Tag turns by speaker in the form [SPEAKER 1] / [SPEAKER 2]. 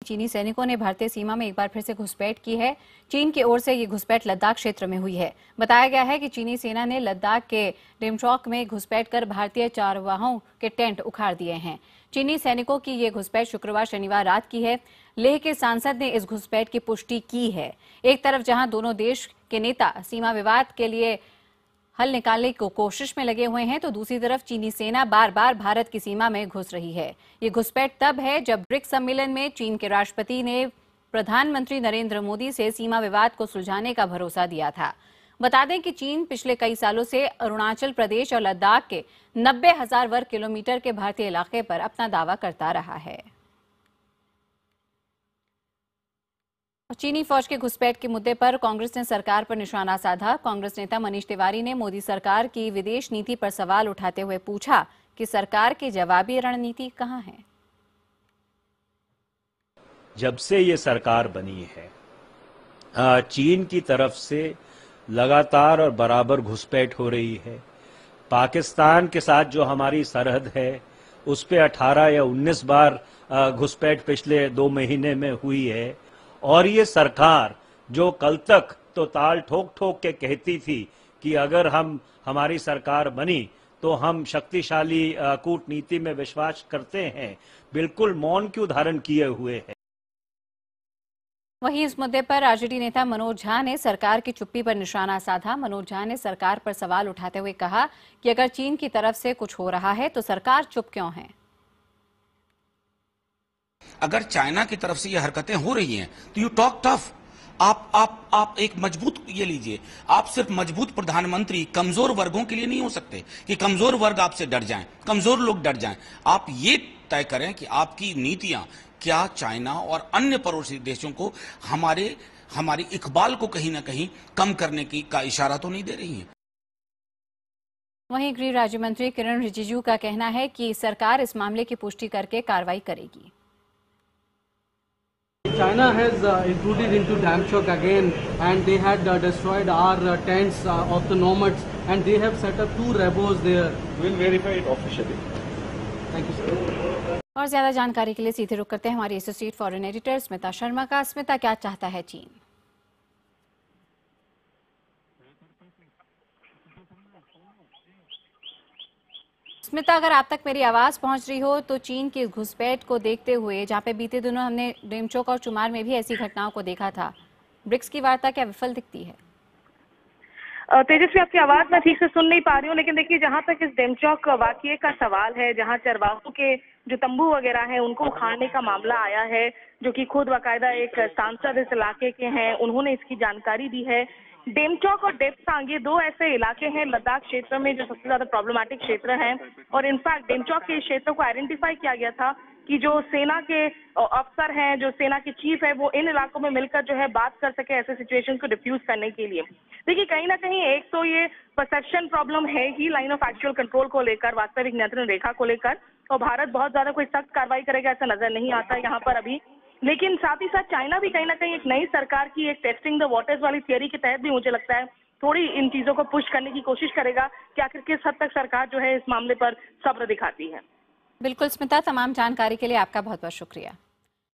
[SPEAKER 1] चीनी सैनिकों ने भारतीय सीमा में एक बार फिर से घुसपैठ की है। चीन की ओर से ये घुसपैठ लद्दाख क्षेत्र में हुई है। बताया गया है कि चीनी सेना ने लद्दाख के डेमचौक में घुसपैठ कर भारतीय चारवाहों के टेंट उखाड़ दिए हैं। चीनी सैनिकों की ये घुसपैठ शुक्रवार शनिवार रात की है। लेह के सांसद ने इस घुसपैठ की पुष्टि की है। एक तरफ जहां दोनों देश के नेता सीमा विवाद के लिए हल निकालने को कोशिश में लगे हुए हैं, तो दूसरी तरफ चीनी सेना बार बार भारत की सीमा में घुस रही है। ये घुसपैठ तब है जब ब्रिक्स सम्मेलन में चीन के राष्ट्रपति ने प्रधानमंत्री नरेंद्र मोदी से सीमा विवाद को सुलझाने का भरोसा दिया था। बता दें कि चीन पिछले कई सालों से अरुणाचल प्रदेश और लद्दाख के 90,000 वर्ग किलोमीटर के भारतीय इलाके पर अपना दावा करता रहा है। चीनी फौज के घुसपैठ के मुद्दे पर कांग्रेस ने सरकार पर निशाना साधा। कांग्रेस नेता मनीष तिवारी ने मोदी सरकार की विदेश नीति पर सवाल उठाते हुए पूछा कि सरकार की जवाबी रणनीति कहां है।
[SPEAKER 2] जब से ये सरकार बनी है, चीन की तरफ से लगातार और बराबर घुसपैठ हो रही है। पाकिस्तान के साथ जो हमारी सरहद है उस पे 18 या 19 बार घुसपैठ पिछले 2 महीने में हुई है। और ये सरकार जो कल तक तो ताल ठोक ठोक के कहती थी कि अगर हमारी सरकार बनी तो हम शक्तिशाली कूटनीति में विश्वास करते हैं, बिल्कुल मौन क्यों धारण किए हुए है।
[SPEAKER 1] वहीं इस मुद्दे पर आरजेडी नेता मनोज झा ने सरकार की चुप्पी पर निशाना साधा। मनोज झा ने सरकार पर सवाल उठाते हुए कहा कि अगर चीन की तरफ से कुछ हो रहा है तो सरकार चुप क्यों है।
[SPEAKER 3] अगर चाइना की तरफ से ये हरकतें हो रही हैं तो यू टॉक टफ। आप एक मजबूत ये लीजिए। आप सिर्फ मजबूत प्रधानमंत्री कमजोर वर्गों के लिए नहीं हो सकते कि कमजोर वर्ग आपसे डर जाएं, कमजोर लोग डर जाएं। आप ये तय करें कि आपकी नीतियां क्या चाइना और अन्य पड़ोसी देशों को हमारी इकबाल को कहीं ना कहीं कम करने की का इशारा तो नहीं दे रही है।
[SPEAKER 1] वहीं गृह राज्य मंत्री किरण रिजिजू का कहना है कि सरकार इस मामले की पुष्टि करके कार्रवाई करेगी।
[SPEAKER 4] China has intruded into Damchok again, and they had destroyed our tents of the nomads, and they have set up 2 rebels there.
[SPEAKER 5] We'll verify it officially.
[SPEAKER 4] Thank you, sir.
[SPEAKER 1] और ज्यादा जानकारी के लिए सीधे रुख करते हैं हमारी associate foreign editor Smita Sharma का। स्मिता, क्या चाहता है चीन? स्मिता, अगर आप तक मेरी आवाज पहुंच रही हो तो चीन की घुसपैठ को देखते हुए, जहां पे बीते दिनों हमने डेमचौक और चुमार में भी ऐसी घटनाओं को देखा था, ब्रिक्स की वार्ता क्या विफल दिखती है?
[SPEAKER 6] तेजस्वी, आपकी आवाज मैं ठीक से सुन नहीं पा रही हूँ, लेकिन देखिए जहां तक इस डेमचौक वाकये का सवाल है, जहां चरवाहों के जो तंबू वगैरह हैं उनको उखाड़ने का मामला आया है, जो कि खुद बाकायदा एक सांसद इस इलाके के हैं, उन्होंने इसकी जानकारी दी है। डेमचौक और डेप्सांग ये 2 ऐसे इलाके हैं लद्दाख क्षेत्र में जो सबसे ज्यादा प्रॉब्लमैटिक क्षेत्र हैं। और इनफैक्ट डेमचौक के क्षेत्र को आइडेंटिफाई किया गया था कि जो सेना के अफसर हैं, जो सेना के चीफ है, वो इन इलाकों में मिलकर जो है बात कर सके ऐसे सिचुएशन को डिफ्यूज करने के लिए। देखिए कहीं ना कहीं एक तो ये परसेप्शन प्रॉब्लम है ही लाइन ऑफ एक्चुअल कंट्रोल को लेकर, वास्तविक नियंत्रण रेखा को लेकर, और भारत बहुत ज्यादा कोई सख्त कार्रवाई करेगा ऐसा नजर नहीं आता यहाँ पर अभी। लेकिन साथ ही साथ चाइना भी कहीं ना कहीं एक नई सरकार की एक टेस्टिंग द वाटर्स वाली थियरी के तहत भी मुझे लगता है थोड़ी इन चीजों को पुश करने की कोशिश करेगा कि आखिर किस हद तक सरकार जो है इस मामले पर सब्र दिखाती है।
[SPEAKER 1] बिल्कुल स्मिता, तमाम जानकारी के लिए आपका बहुत बहुत शुक्रिया।